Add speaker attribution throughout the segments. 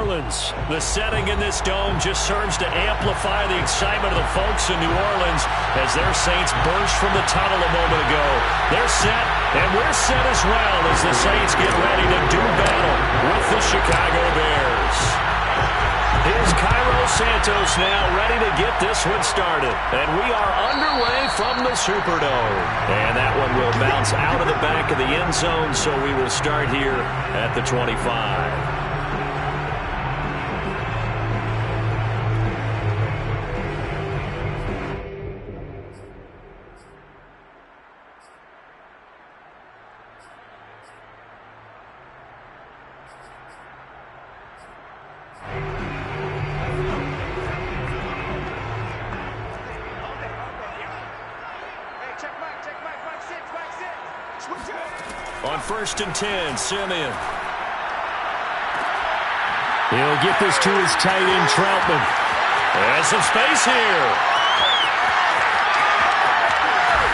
Speaker 1: Orleans. The setting in this dome just serves to amplify the excitement of the folks in New Orleans as their Saints burst from the tunnel a moment ago. They're set, and we're set as well as the Saints get ready to do battle with the Chicago Bears. Here's Cairo Santos now ready to get this one started. And we are underway from the Superdome. And that one will bounce out of the back of the end zone, so we will start here at the 25. On 1st and 10, Simeon. He'll get this to his tight end, Troutman. There's some space here.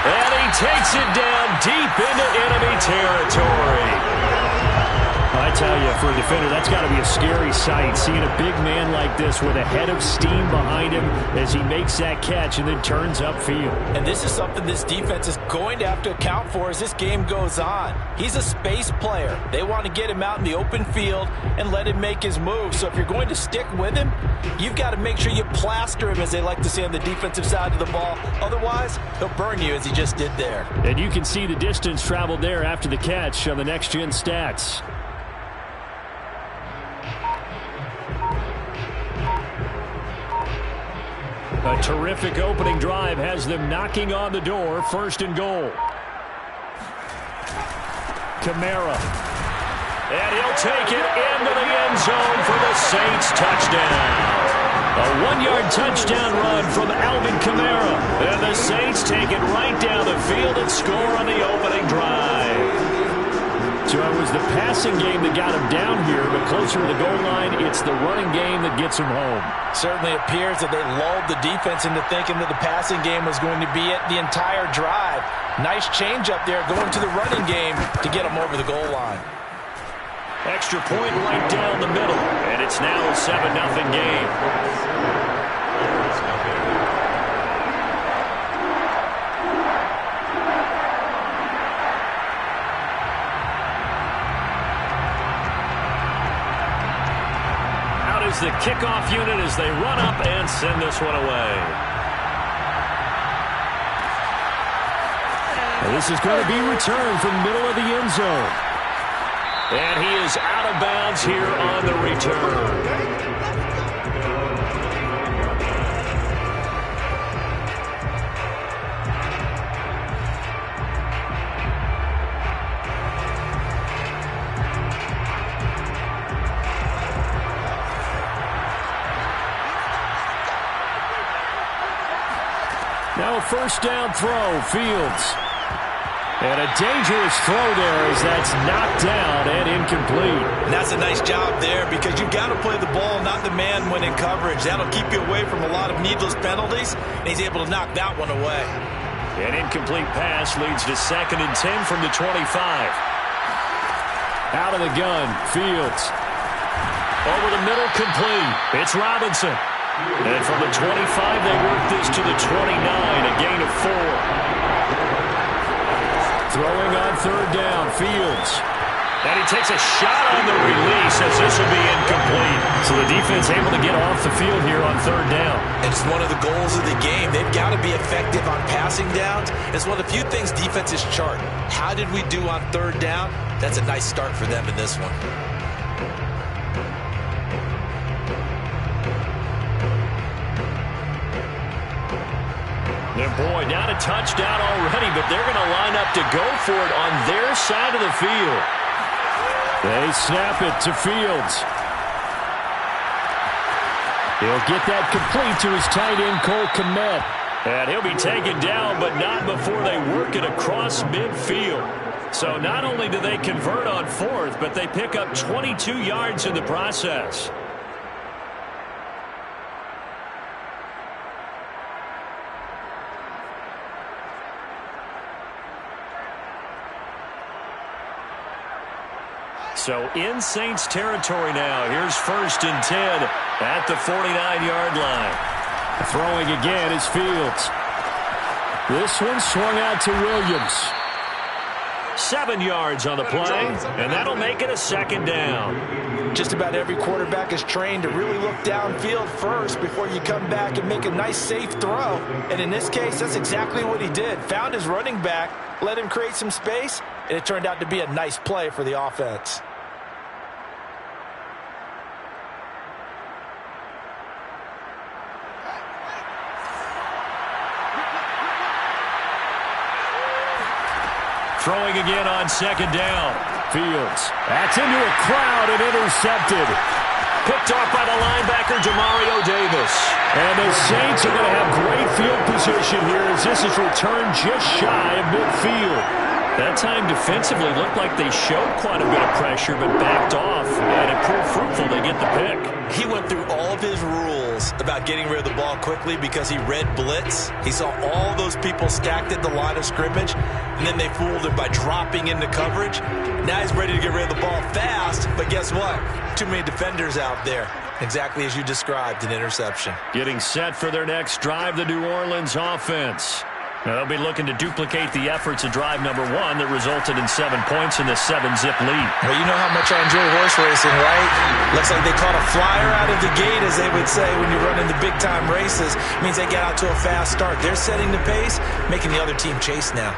Speaker 1: And he takes it down deep into enemy territory. I tell you, for a defender, that's got to be a scary sight, seeing a big man like this with a head of steam behind him as he makes that catch and then turns upfield.
Speaker 2: And this is something this defense is going to have to account for as this game goes on. He's a space player. They want to get him out in the open field and let him make his move. So if you're going to stick with him, you've got to make sure you plaster him, as they like to say on the defensive side of the ball. Otherwise, he'll burn you as he just did there.
Speaker 1: And you can see the distance traveled there after the catch on the next-gen stats. A terrific opening drive has them knocking on the door. 1st and goal. Kamara. And he'll take it into the end zone for the Saints touchdown. A 1-yard touchdown run from Alvin Kamara. And the Saints take it right down the field and score on the opening drive. So it was the passing game that got him down here, but closer to the goal line, it's the running game that gets him home.
Speaker 2: Certainly appears that they lulled the defense into thinking that the passing game was going to be it the entire drive. Nice change up there going to the running game to get him over the goal line.
Speaker 1: Extra point right down the middle, and it's now a 7-0 game. The kickoff unit as they run up and send this one away. And this is going to be returned from the middle of the end zone. And he is out of bounds here on the return. Now a 1st down throw, Fields. And a dangerous throw there as that's knocked down and incomplete.
Speaker 2: And that's a nice job there, because you've got to play the ball, not the man when in coverage. That'll keep you away from a lot of needless penalties, and he's able to knock that one away.
Speaker 1: An incomplete pass leads to 2nd and 10 from the 25. Out of the gun, Fields. Over the middle, complete. It's Robinson. And from the 25, they work this to the 29, a gain of 4. Throwing on 3rd down, Fields. And he takes a shot on the release as this will be incomplete. So the defense able to get off the field here on 3rd down.
Speaker 2: It's one of the goals of the game. They've got to be effective on passing downs. It's one of the few things defenses chart. How did we do on 3rd down? That's a nice start for them in this one.
Speaker 1: And boy, not a touchdown already, but they're going to line up to go for it on their side of the field. They snap it to Fields. He'll get that complete to his tight end, Cole Kmet. And he'll be taken down, but not before they work it across midfield. So not only do they convert on 4th, but they pick up 22 yards in the process. So in Saints territory now. Here's 1st and 10 at the 49-yard line. Throwing again is Fields. This one swung out to Williams. 7 yards on the play, and that'll make it a 2nd down.
Speaker 2: Just about every quarterback is trained to really look downfield first before you come back and make a nice, safe throw. And in this case, that's exactly what he did. Found his running back, let him create some space, and it turned out to be a nice play for the offense.
Speaker 1: Throwing again on 2nd down. Fields. That's into a crowd and intercepted. Picked off by the linebacker, Demario Davis. And the Saints are going to have great field position here as this is returned just shy of midfield. That time defensively looked like they showed quite a bit of pressure but backed off. And it proved fruitful. They get the pick.
Speaker 2: He went through all of his rules about getting rid of the ball quickly because he read blitz. He saw all those people stacked at the line of scrimmage, and then they fooled him by dropping into coverage. Now he's ready to get rid of the ball fast, but guess what? Too many defenders out there. Exactly as you described, an interception.
Speaker 1: Getting set for their next drive, the New Orleans offense. Now they'll be looking to duplicate the efforts of drive number 1 that resulted in 7 points in the 7-zip lead.
Speaker 2: Well, you know how much I enjoy horse racing, right? Looks like they caught a flyer out of the gate, as they would say when you're running the big-time races. It means they get out to a fast start. They're setting the pace, making the other team chase now.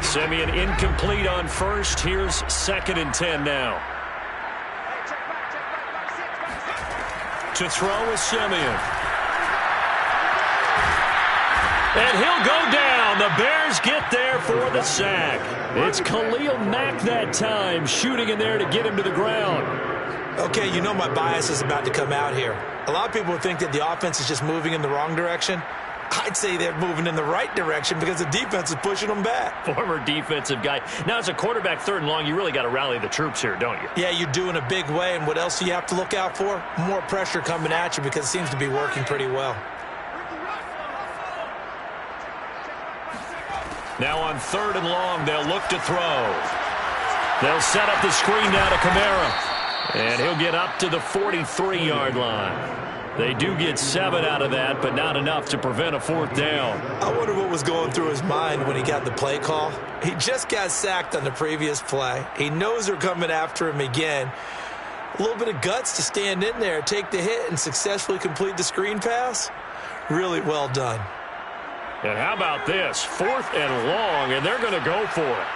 Speaker 1: Simeon incomplete on 1st. Here's 2nd and 10 now. To throw is Simeon. And he'll go down. The Bears get there for the sack. It's Khalil Mack that time, shooting in there to get him to the ground.
Speaker 2: Okay, you know my bias is about to come out here. A lot of people think that the offense is just moving in the wrong direction. I'd say they're moving in the right direction because the defense is pushing them back.
Speaker 1: Former defensive guy. Now, as a quarterback 3rd and long, you really got to rally the troops here, don't you?
Speaker 2: Yeah, you do in a big way. And what else do you have to look out for? More pressure coming at you because it seems to be working pretty well.
Speaker 1: Now on 3rd and long, they'll look to throw. They'll set up the screen down to Kamara. And he'll get up to the 43-yard line. They do get 7 out of that, but not enough to prevent a 4th down.
Speaker 2: I wonder what was going through his mind when he got the play call. He just got sacked on the previous play. He knows they're coming after him again. A little bit of guts to stand in there, take the hit, and successfully complete the screen pass. Really well done.
Speaker 1: And how about this? 4th and long, and they're going to go for it.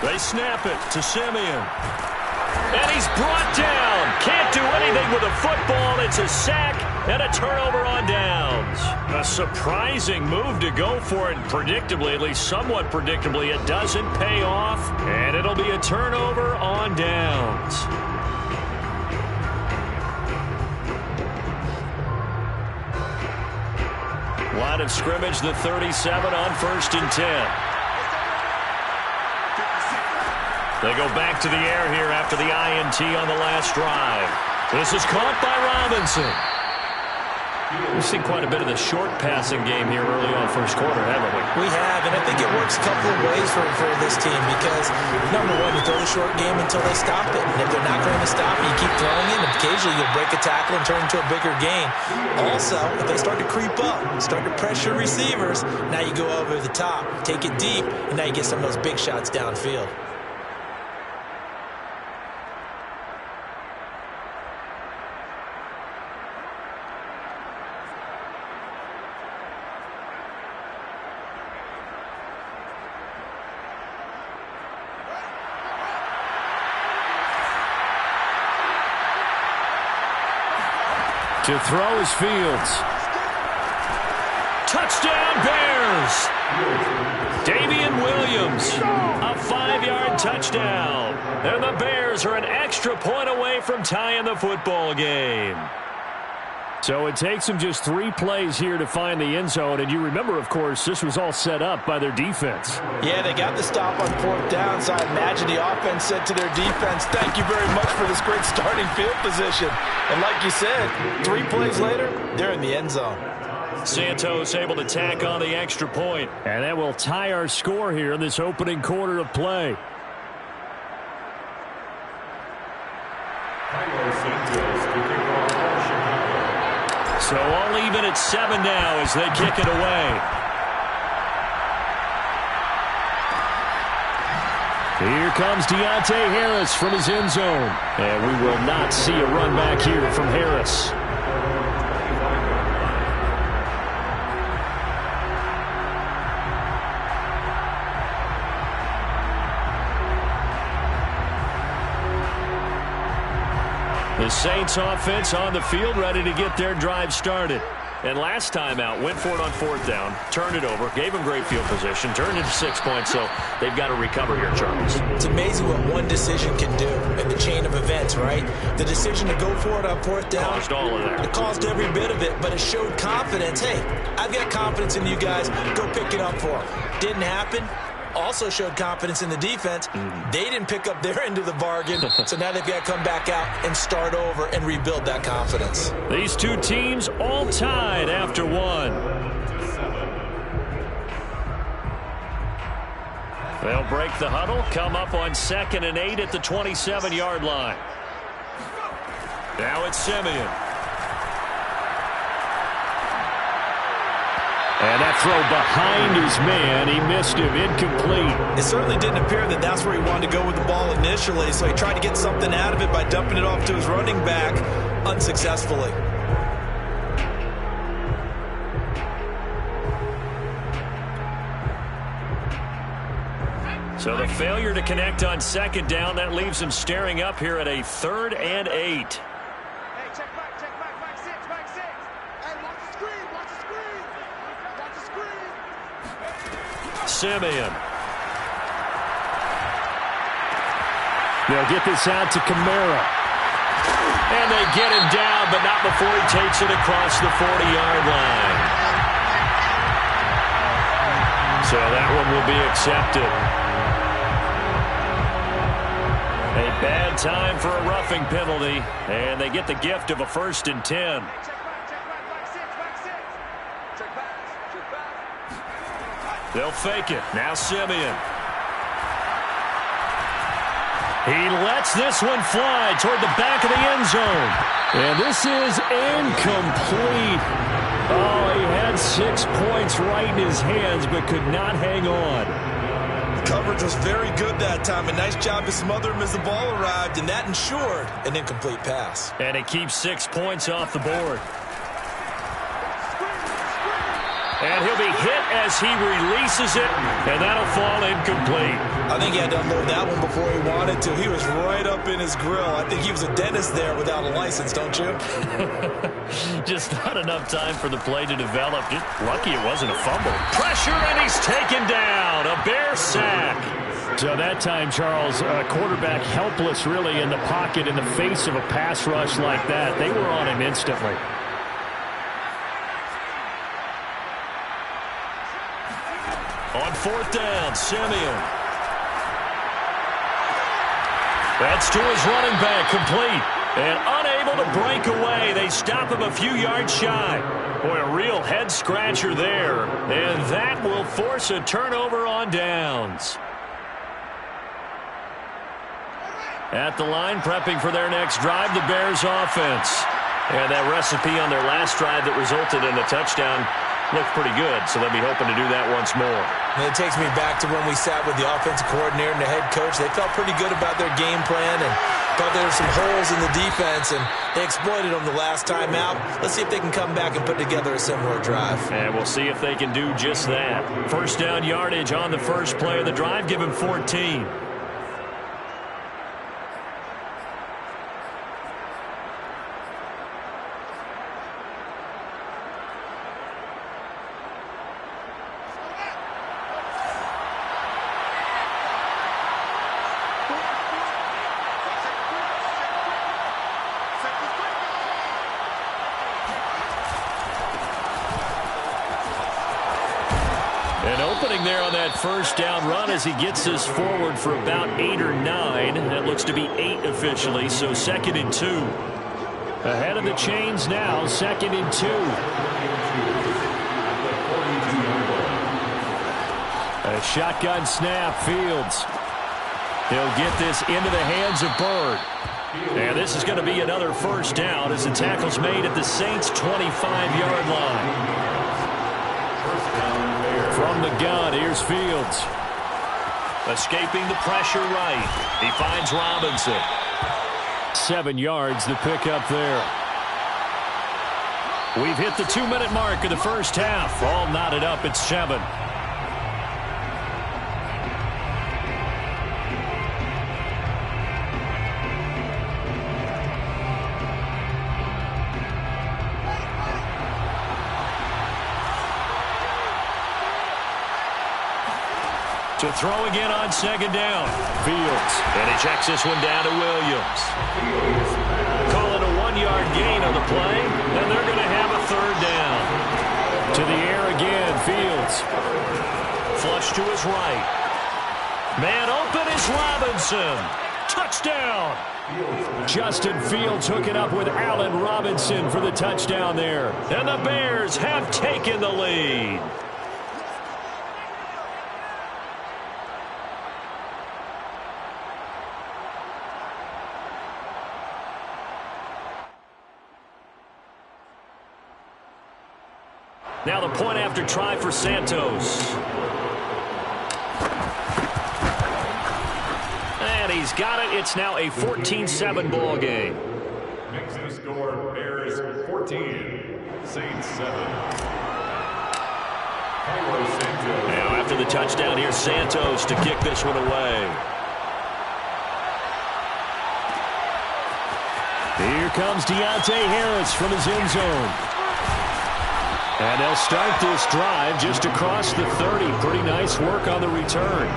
Speaker 1: They snap it to Simeon. And he's brought down. Can't do anything with a football. It's a sack and a turnover on downs. A surprising move to go for it. Predictably, at least somewhat predictably, it doesn't pay off. And it'll be a turnover on downs. Line of scrimmage, the 37 on 1st and 10. They go back to the air here after the INT on the last drive. This is caught by Robinson. We've seen quite a bit of the short passing game here early on 1st quarter, haven't we?
Speaker 2: We have, and I think it works a couple of ways for this team because, number one, you throw the short game until they stop it. And if they're not going to stop it, you keep throwing it, and occasionally you'll break a tackle and turn into a bigger gain. Also, if they start to creep up, start to pressure receivers, now you go over the top, take it deep, and now you get some of those big shots downfield.
Speaker 1: To throw is Fields. Touchdown Bears! Damian Williams, a 5-yard touchdown. And the Bears are an extra point away from tying the football game. So it takes them just 3 plays here to find the end zone. And you remember, of course, this was all set up by their defense.
Speaker 2: Yeah, they got the stop on 4th down, so I imagine the offense said to their defense, thank you very much for this great starting field position. And like you said, 3 plays later, they're in the end zone.
Speaker 1: Santos able to tack on the extra point. And that will tie our score here in this opening quarter of play. So all even at 7 now as they kick it away. Here comes Deontay Harris from his end zone. And we will not see a run back here from Harris. The Saints offense on the field ready to get their drive started. And last time out, went for it on 4th down, turned it over, gave them great field position, turned into 6 points, so they've got to recover here, Charles.
Speaker 2: It's amazing what one decision can do in the chain of events, right? The decision to go for it on 4th down.
Speaker 1: Caused all of that.
Speaker 2: It caused every bit of it, but it showed confidence. Hey, I've got confidence in you guys. Go pick it up for them. Didn't happen. Also showed confidence in the defense. They didn't pick up their end of the bargain, so now they've got to come back out and start over and rebuild that confidence.
Speaker 1: These two teams all tied after 1. They'll break the huddle, come up on 2nd and 8 at the 27-yard line. Now it's Simeon. And that throw behind his man, he missed him, incomplete.
Speaker 2: It certainly didn't appear that that's where he wanted to go with the ball initially, so he tried to get something out of it by dumping it off to his running back unsuccessfully.
Speaker 1: So the failure to connect on 2nd down, that leaves him staring up here at a 3rd and 8. Simeon. They'll get this out to Kamara. And they get him down, but not before he takes it across the 40-yard line. So that one will be accepted. A bad time for a roughing penalty, and they get the gift of a 1st and 10. They'll fake it. Now Simeon. He lets this one fly toward the back of the end zone. And this is incomplete. Oh, he had 6 points right in his hands, but could not hang on.
Speaker 2: The coverage was very good that time. A nice job to smother him as the ball arrived, and that ensured an incomplete pass.
Speaker 1: And it keeps 6 points off the board. And he'll be hit as he releases it, and that'll fall incomplete.
Speaker 2: I think he had to unload that one before he wanted to. He was right up in his grill. I think he was a dentist there without a license, don't you?
Speaker 1: Just not enough time for the play to develop. Just lucky it wasn't a fumble. Pressure, and he's taken down. A Bear sack. So that time, Charles, quarterback helpless really in the pocket in the face of a pass rush like that. They were on him instantly. On 4th down, Simeon. That's to his running back, complete. And unable to break away. They stop him a few yards shy. Boy, a real head-scratcher there. And that will force a turnover on downs. At the line, prepping for their next drive, the Bears offense. And that recipe on their last drive that resulted in a touchdown looked pretty good, so they'll be hoping to do that once more.
Speaker 2: And it takes me back to when we sat with the offensive coordinator and the head coach. They felt pretty good about their game plan and thought there were some holes in the defense, and they exploited them the last time out. Let's see if they can come back and put together a similar drive.
Speaker 1: And we'll see if they can do just that. 1st down yardage on the first play of the drive. Give him 14. opening there on that first down run as he gets this forward for about 8 or 9. That looks to be 8 officially, so 2nd and 2. Ahead of the chains now, 2nd and 2. A shotgun snap, Fields. He'll get this into the hands of Byrd. And this is going to be another first down as the tackle's made at the Saints' 25-yard line. From the gun, here's Fields. Escaping the pressure right. He finds Robinson. 7 yards, the pickup there. We've hit the 2-minute mark of the first half. All knotted up at 7. To throw again on 2nd down. Fields. And he checks this one down to Williams. Call it a 1-yard gain on the play, and they're going to have a 3rd down. To the air again, Fields. Flush to his right. Man open is Robinson. Touchdown. Justin Fields hooking up with Allen Robinson for the touchdown there. And the Bears have taken the lead. Now the point after try for Santos. And he's got it. It's now a 14-7 ball game.
Speaker 3: Next to score, Bears 14, Saints 7.
Speaker 1: Now after the touchdown, here's Santos to kick this one away. Here comes Deontay Harris from his end zone. And they'll start this drive just across the 30. Pretty nice work on the return.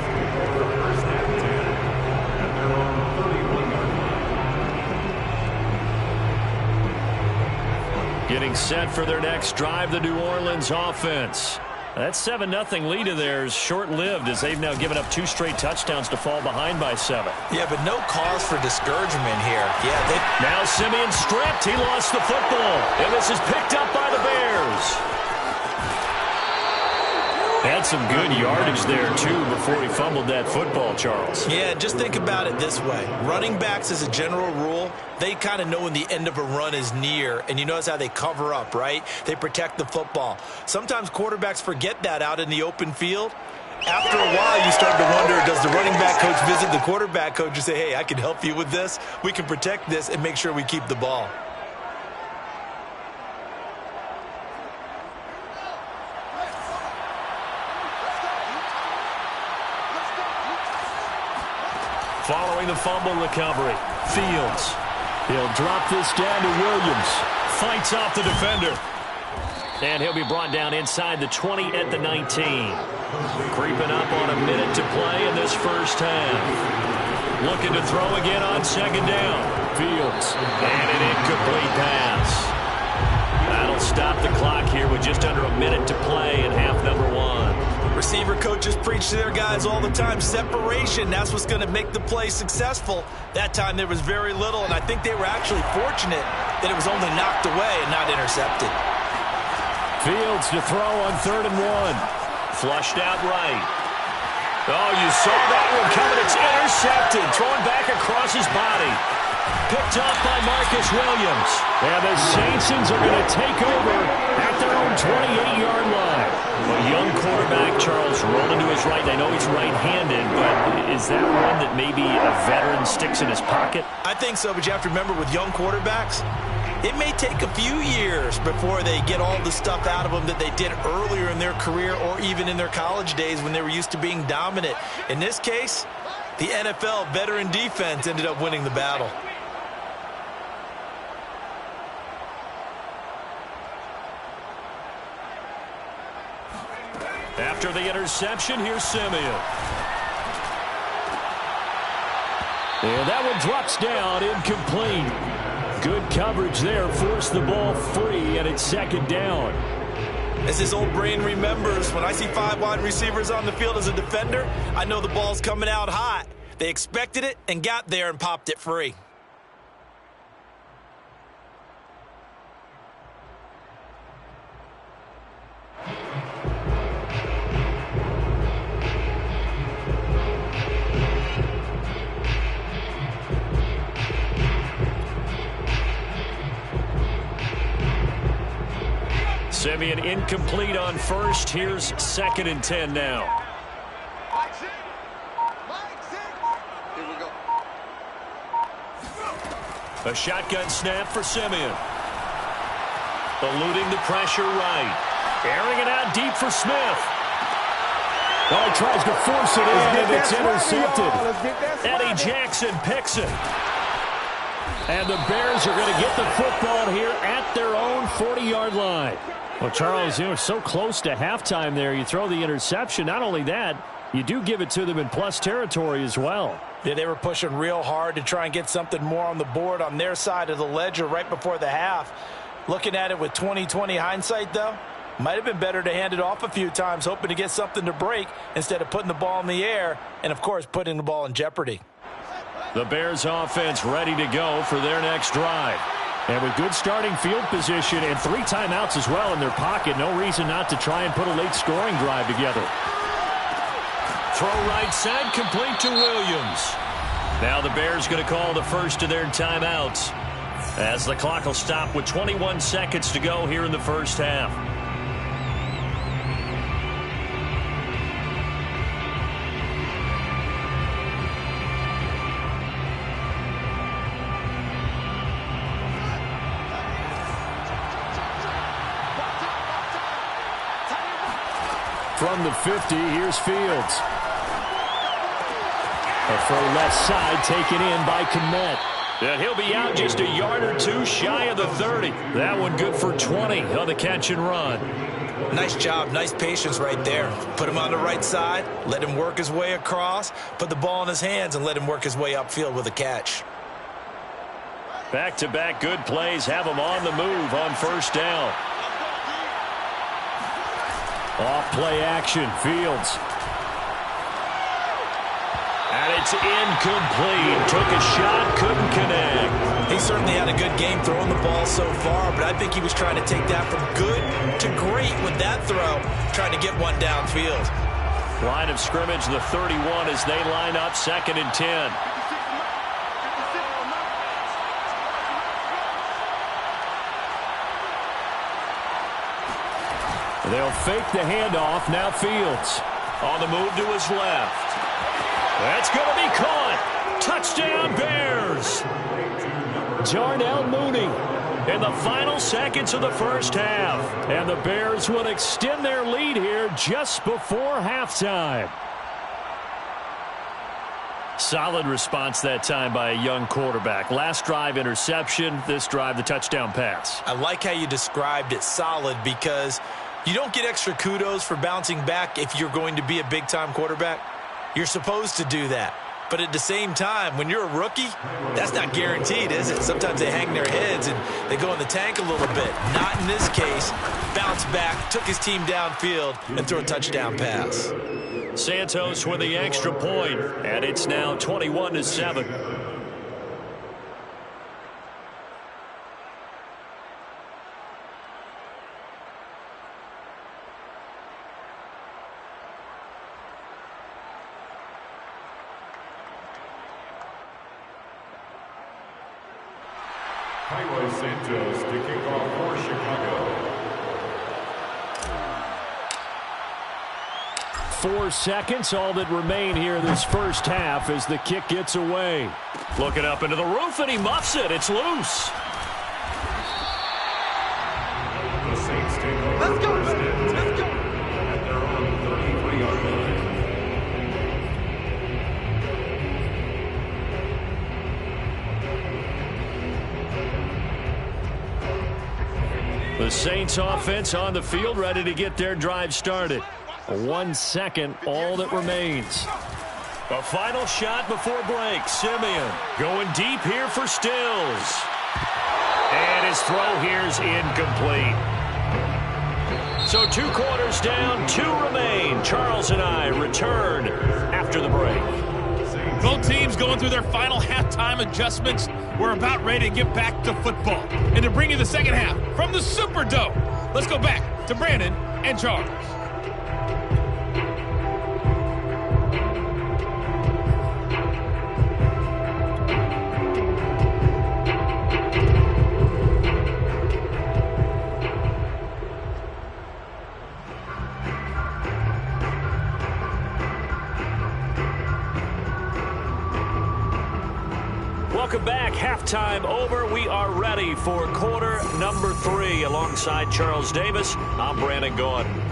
Speaker 1: Getting set for their next drive, the New Orleans offense. That 7-0 lead of theirs short-lived as they've now given up 2 straight touchdowns to fall behind by 7.
Speaker 2: Yeah, but no cause for discouragement here. Yeah,
Speaker 1: now Simeon stripped. He lost the football. And this is picked up by the Bears. Had some good yardage there, too, before he fumbled that football, Charles.
Speaker 2: Yeah, just think about it this way. Running backs, as a general rule, they kind of know when the end of a run is near, and you notice how they cover up, right? They protect the football. Sometimes quarterbacks forget that out in the open field. After a while, you start to wonder, does the running back coach visit the quarterback coach and say, hey, I can help you with this. We can protect this and make sure we keep the ball.
Speaker 1: Following the fumble recovery, Fields. He'll drop this down to Williams. Fights off the defender. And he'll be brought down inside the 20 at the 19. Creeping up on a minute to play in this first half. Looking to throw again on 2nd down. Fields. And an incomplete pass. That'll stop the clock here with just under a minute to play in half number 1.
Speaker 2: Receiver coaches preach to their guys all the time. Separation, that's what's going to make the play successful. That time there was very little, and I think they were actually fortunate that it was only knocked away and not intercepted.
Speaker 1: Fields to throw on 3rd and 1. Flushed out right. Oh, you saw that one coming. It's intercepted. Thrown back across his body. Picked off by Marcus Williams. And the Saints are going to take over at their own 28-yard line. A young quarterback, Charles, rolling to his right. I know he's right-handed, but is that one that maybe a veteran sticks in his pocket?
Speaker 2: I think so, but you have to remember with young quarterbacks, it may take a few years before they get all the stuff out of them that they did earlier in their career or even in their college days when they were used to being dominant. In this case, the NFL veteran defense ended up winning the battle.
Speaker 1: After the interception, here's Simeon. And that one drops down, incomplete. Good coverage there, forced the ball free, and it's 2nd down.
Speaker 2: As his old brain remembers, when I see 5 wide receivers on the field as a defender, I know the ball's coming out hot. They expected it and got there and popped it free.
Speaker 1: Simeon incomplete on first. Here's 2nd and 10 now.
Speaker 4: Here we go.
Speaker 1: A shotgun snap for Simeon. Eluding the pressure right. Airing it out deep for Smith. Oh, he tries to force it in, and it's intercepted. Eddie Jackson picks it. And the Bears are going to get the football here at their own 40-yard line. Well, Charles, you were so close to halftime there. You throw the interception. Not only that, you do give it to them in plus territory as well.
Speaker 2: Yeah, they were pushing real hard to try and get something more on the board on their side of the ledger right before the half. Looking at it with 20/20 hindsight, though, might have been better to hand it off a few times, hoping to get something to break instead of putting the ball in the air and, of course, putting the ball in jeopardy.
Speaker 1: The Bears offense ready to go for their next drive. And with good starting field position and 3 timeouts as well in their pocket, no reason not to try and put a late scoring drive together. Throw right side, complete to Williams. Now the Bears going to call the first of their timeouts as the clock will stop with 21 seconds to go here in the first half. From the 50, here's Fields. A throw left side taken in by Kmet. And he'll be out just a yard or 2 shy of the 30. That one good for 20 on the catch and run.
Speaker 2: Nice job, nice patience right there. Put him on the right side, let him work his way across, put the ball in his hands, and let him work his way upfield with a catch.
Speaker 1: Back-to-back good plays have him on the move on first down. Off play action, Fields. And it's incomplete. Took a shot, couldn't connect.
Speaker 2: He certainly had a good game throwing the ball so far, but I think he was trying to take that from good to great with that throw, trying to get one downfield.
Speaker 1: Line of scrimmage, the 31 as they line up 2nd and 10. They'll fake the handoff. Now Fields on the move to his left. That's going to be caught. Touchdown, Bears. Darnell Mooney in the final seconds of the first half. And the Bears will extend their lead here just before halftime. Solid response that time by a young quarterback. Last drive, interception. This drive, the touchdown pass.
Speaker 2: I like how you described it, solid, because you don't get extra kudos for bouncing back if you're going to be a big-time quarterback. You're supposed to do that. But at the same time, when you're a rookie, that's not guaranteed, is it? Sometimes they hang their heads and they go in the tank a little bit. Not in this case. Bounced back, took his team downfield, and threw a touchdown pass.
Speaker 1: Santos with the extra point, and it's now 21-7.
Speaker 3: Highway Santos to kick off for Chicago.
Speaker 1: 4 seconds, all that remain here this first half as the kick gets away. Looking up into the roof, and he muffs it. It's loose.
Speaker 3: The Saints take over. Let's go. Let's go. At their own 33-yard line.
Speaker 1: The Saints offense on the field, ready to get their drive started. 1 second, all that remains. A final shot before break. Simeon going deep here for Stills. And his throw here's incomplete. So 2 quarters down, 2 remain. Charles and I return after the break.
Speaker 5: Both teams going through their final halftime adjustments. We're about ready to get back to football. And to bring you the second half from the Superdome, let's go back to Brandon and Charles.
Speaker 1: Welcome back. Halftime over. We are ready for quarter number 3. Alongside Charles Davis, I'm Brandon Gaudin.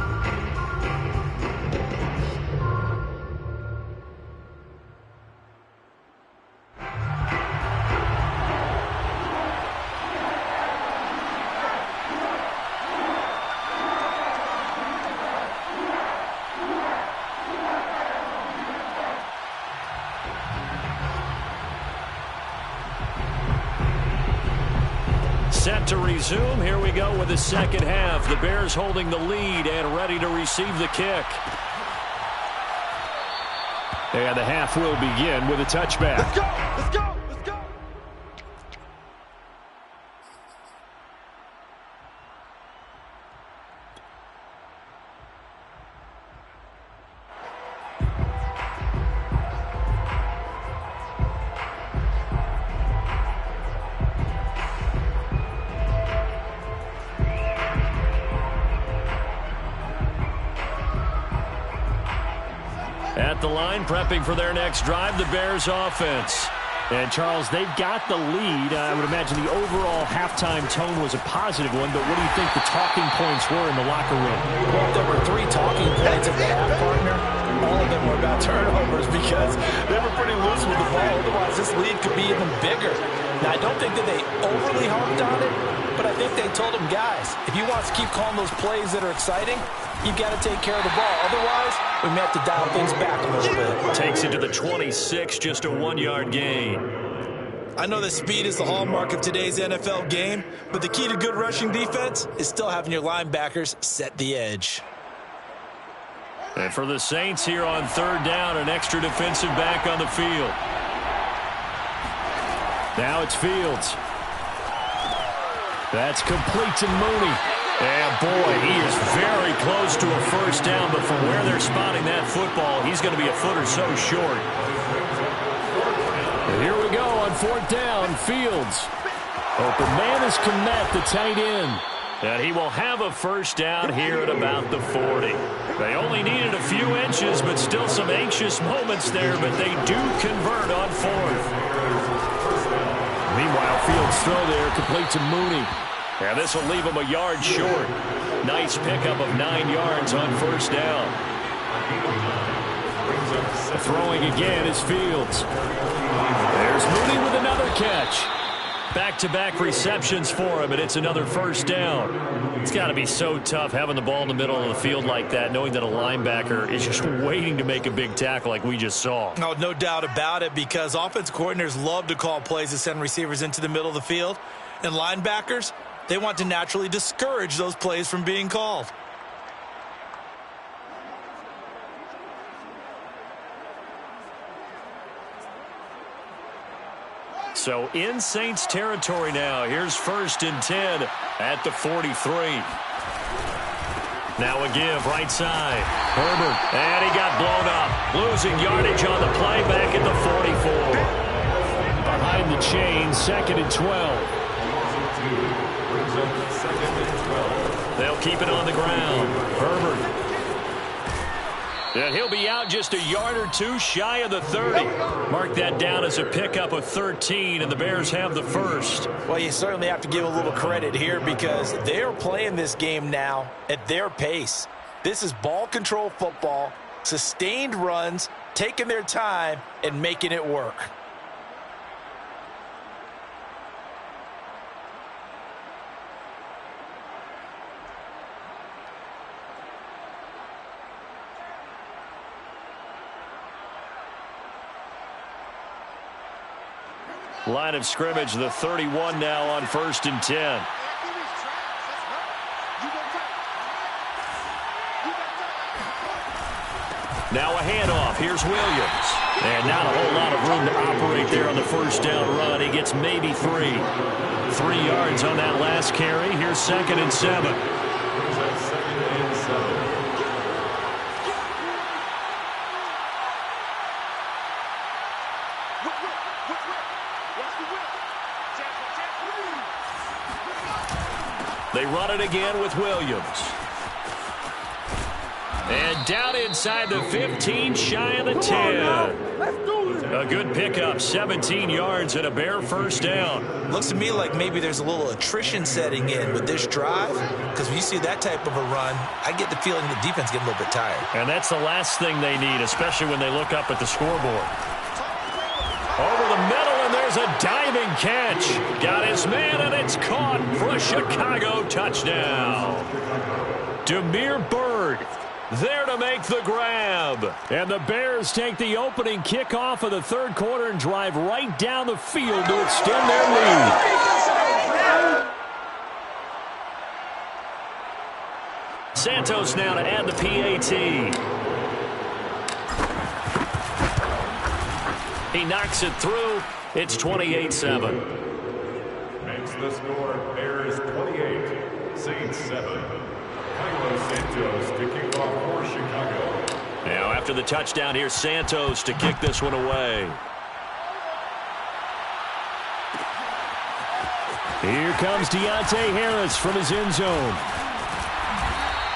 Speaker 1: Set to resume. Here we go with the second half. The Bears holding the lead and ready to receive the kick. And the half will begin with a touchback.
Speaker 4: Let's go! Let's go! Let's go!
Speaker 1: At the line, prepping for their next drive, the Bears offense.
Speaker 6: And, Charles, they've got the lead. I would imagine the overall halftime tone was a positive one, but what do you think the talking points were in the locker room?
Speaker 2: Well, there were 3 talking points at the half, partner. All of them were about turnovers because they were pretty loose with the ball. Otherwise, this lead could be even bigger. Now, I don't think that they overly harped on it, but I think they told them, guys, if you want us to keep calling those plays that are exciting, you've got to take care of the ball. Otherwise, we may have to dial things back a little bit.
Speaker 1: Takes it to the 26, just a 1-yard gain.
Speaker 2: I know that speed is the hallmark of today's NFL game, but the key to good rushing defense is still having your linebackers set the edge.
Speaker 1: And for the Saints here on 3rd down, an extra defensive back on the field. Now it's Fields. That's complete to Mooney. And, boy, he is very close to a first down, but from where they're spotting that football, he's going to be a foot or so short. And here we go on 4th down, Fields. Open man is Kmet, the tight end. And he will have a first down here at about the 40. They only needed a few inches, but still some anxious moments there, but they do convert on 4th. Meanwhile, Fields' throw there complete to Mooney. And this will leave him a yard short. Nice pickup of 9 yards on first down. Throwing again is Fields. There's Mooney with another catch. Back-to-back receptions for him, and it's another first down. It's got to be so tough having the ball in the middle of the field like that, knowing that a linebacker is just waiting to make a big tackle like we just saw.
Speaker 2: Oh, no doubt about it, because offense coordinators love to call plays to send receivers into the middle of the field. And linebackers, they want to naturally discourage those plays from being called.
Speaker 1: So in Saints territory now. Here's 1st and 10 at the 43. Now a give right side. Herbert, and he got blown up. Losing yardage on the play back at the 44.
Speaker 6: Behind the chain, 2nd and 12.
Speaker 1: They'll keep it on the ground. Herbert. And he'll be out just a yard or 2 shy of the 30. Mark that down as a pickup of 13, and the Bears have the first.
Speaker 2: Well, you certainly have to give a little credit here because they're playing this game now at their pace. This is ball control football, sustained runs, taking their time, and making it work.
Speaker 1: Line of scrimmage, the 31 now on 1st and 10. Now a handoff. Here's Williams. And not a whole lot of room to operate there on the first down run. He gets maybe 3. 3 yards on that last carry. Here's 2nd and 7. They run it again with Williams. And down inside the 15, shy of the 10. A good pickup, 17 yards and a Bear first down.
Speaker 2: Looks to me like maybe there's a little attrition setting in with this drive, because when you see that type of a run, I get the feeling the defense getting a little bit tired.
Speaker 1: And that's the last thing they need, especially when they look up at the scoreboard. Over the middle, and there's a diving catch. Got his man, and it's caught for a Chicago touchdown. Damiere Byrd there to make the grab. And the Bears take the opening kickoff of the third quarter and drive right down the field to extend their lead. Santos now to add the PAT. He knocks it through. It's 28-7.
Speaker 3: Makes the score Bears 28, Saints 7. Kylo Santos to kick off for Chicago.
Speaker 1: Now after the touchdown, here's Santos to kick this one away. Here comes Deontay Harris from his end zone.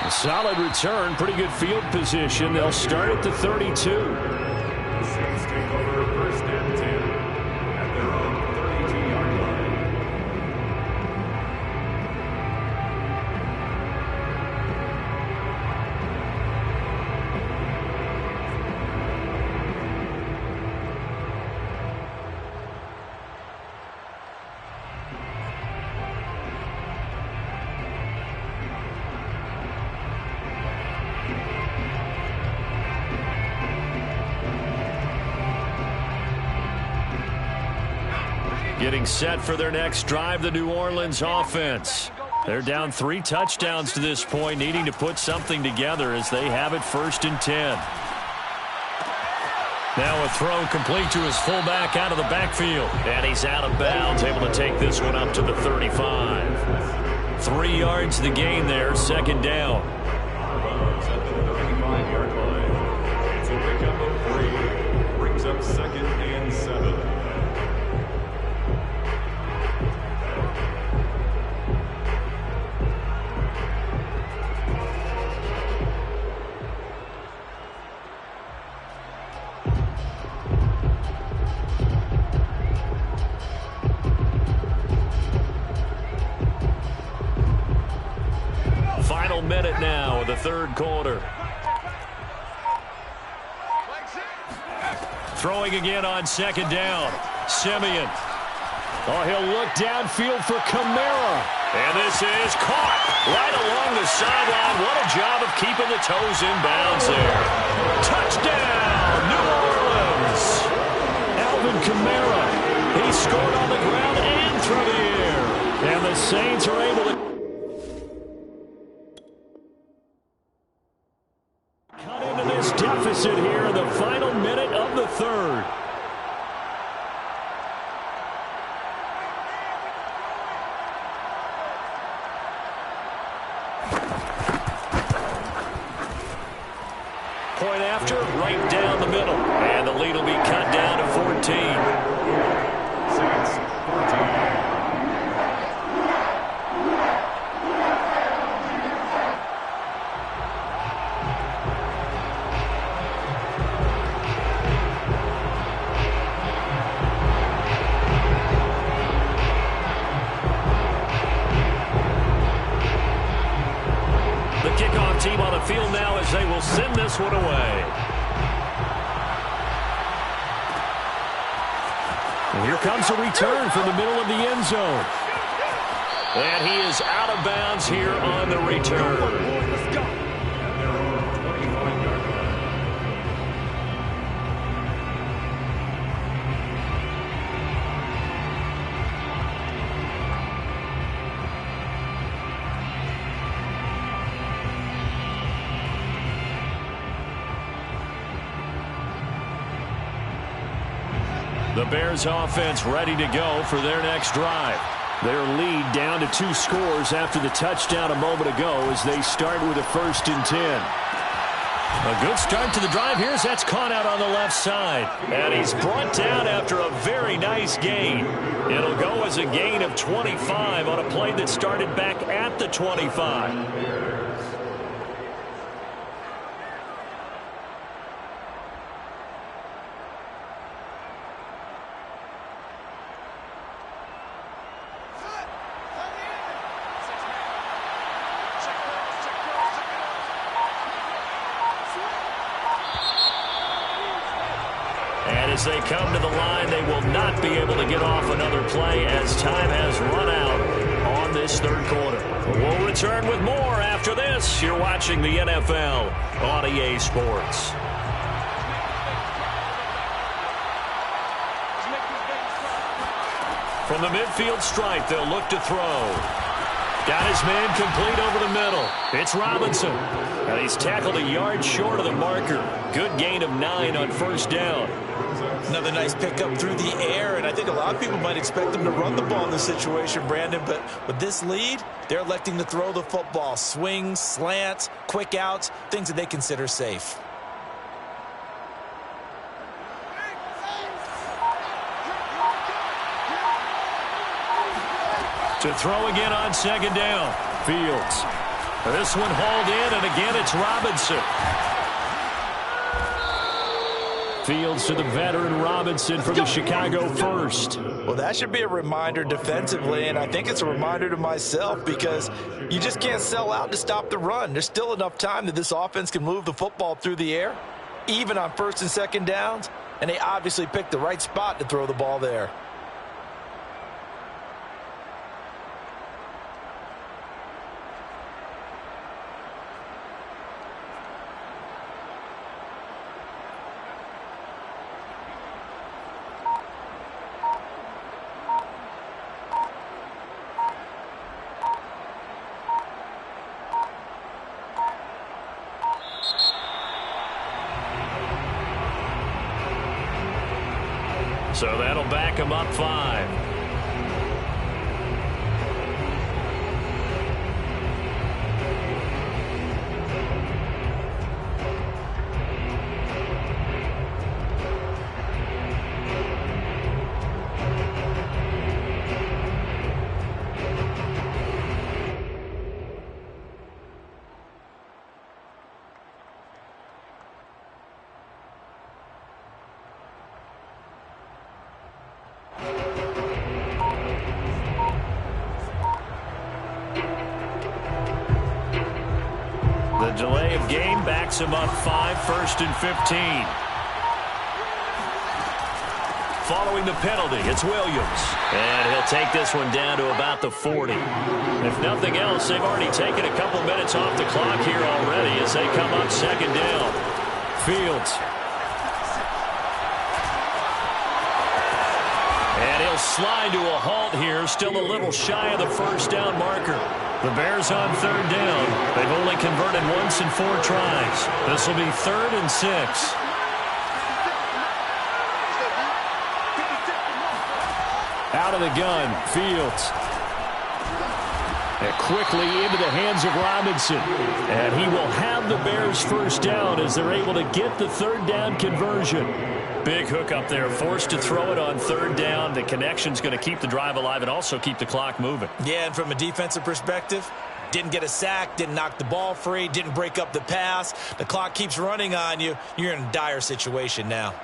Speaker 1: A solid return, pretty good field position. They'll start at the 32.
Speaker 3: The Saints take over first and 10 at their own 32-yard line.
Speaker 1: Getting set for their next drive, the New Orleans offense. They're down 3 touchdowns to this point, needing to put something together as they have it first and 10. Now a throw complete to his fullback out of the backfield. And he's out of bounds, able to take this one up to the 35. 3 yards the gain there, second down.
Speaker 3: At the 35-yard line. It's a pickup of 3. Brings up 2nd and 7.
Speaker 1: Final minute now of the third quarter. Throwing again on second down. Simeon. Oh, he'll look downfield for Kamara. And this is caught right along the sideline. What a job of keeping the toes in bounds there. Touchdown, New Orleans. Alvin Kamara. He scored on the ground and through the air. And the Saints are able to cut into this deficit here in the final minute of the third. Point after, right down the middle. And the lead will be cut down to 14.
Speaker 3: Saints 14.
Speaker 1: Kickoff team on the field now as they will send this one away. And here comes a return from the middle of the end zone. And he is out of bounds here on the return.
Speaker 3: Let's go. At their own 25-yard line.
Speaker 1: The Bears offense ready to go for their next drive. Their lead down to 2 scores after the touchdown a moment ago as they start with a 1st and 10. A good start to the drive here as that's caught out on the left side. And he's brought down after a very nice gain. It'll go as a gain of 25 on a play that started back at the 25. As they come to the line, they will not be able to get off another play as time has run out on this 3rd quarter. We'll return with more after this. You're watching the NFL on EA Sports. From the midfield stripe, they'll look to throw. Got his man complete over the middle. It's Robinson. And he's tackled a yard short of the marker. Good gain of 9 on 1st down.
Speaker 2: Another nice pickup through the air, and I think a lot of people might expect them to run the ball in this situation, Brandon, but with this lead, they're electing to throw the football. Swings, slants, quick outs, things that they consider safe.
Speaker 1: To throw again on 2nd down. Fields. This one hauled in, and again it's Robinson. Fields to the veteran Robinson for the Chicago first.
Speaker 2: Well, that should be a reminder defensively, and I think it's a reminder to myself because you just can't sell out to stop the run. There's still enough time that this offense can move the football through the air, even on 1st and 2nd downs, and they obviously picked the right spot to throw the ball there.
Speaker 1: So that'll back him up 5. The delay of game backs him up 5, 1st and 15. Following the penalty, it's Williams. And he'll take this one down to about the 40. If nothing else, they've already taken a couple minutes off the clock here already as they come up 2nd down. Fields. And he'll slide to a halt here, still a little shy of the 1st down marker. The Bears on 3rd down. They've only converted once in 4 tries. This will be 3rd and 6. Out of the gun, Fields. And quickly into the hands of Robinson. And he will have the Bears 1st down as they're able to get the 3rd down conversion. Big hook up there, forced to throw it on 3rd down. The connection's going to keep the drive alive and also keep the clock moving.
Speaker 2: Yeah, and from a defensive perspective, didn't get a sack, didn't knock the ball free, didn't break up the pass. The clock keeps running on you. You're in a dire situation now.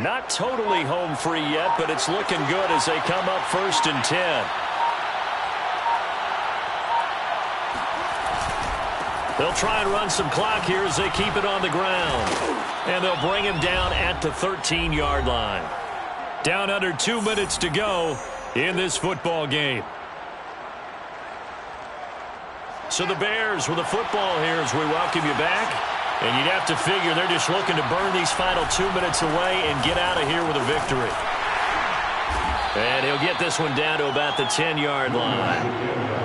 Speaker 1: Not totally home free yet, but it's looking good as they come up 1st and 10. They'll try and run some clock here as they keep it on the ground. And they'll bring him down at the 13-yard line. Down under 2 minutes to go in this football game. So the Bears with the football here as we welcome you back. And you'd have to figure they're just looking to burn these final 2 minutes away and get out of here with a victory. And he'll get this one down to about the 10-yard line.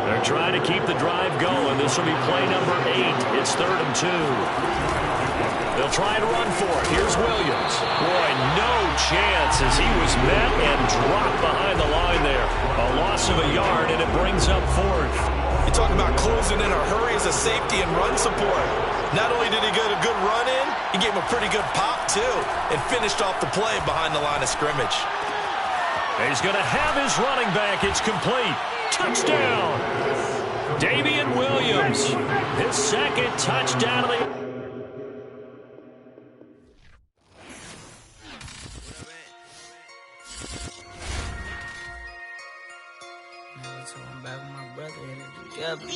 Speaker 1: They're trying to keep the drive going. This will be play number 8. It's 3rd and 2. They'll try and run for it. Here's Williams. Boy, no chance as he was met and dropped behind the line there. A loss of a yard, and it brings up 4th.
Speaker 2: You talk about closing in a hurry as a safety and run support. Not only did he get a good run in, he gave him a pretty good pop, too, and finished off the play behind the line of scrimmage.
Speaker 1: He's going to have his running back. It's complete. Touchdown. Damian Williams. His 2nd touchdown of the year.
Speaker 7: So I'm back with my brother and together.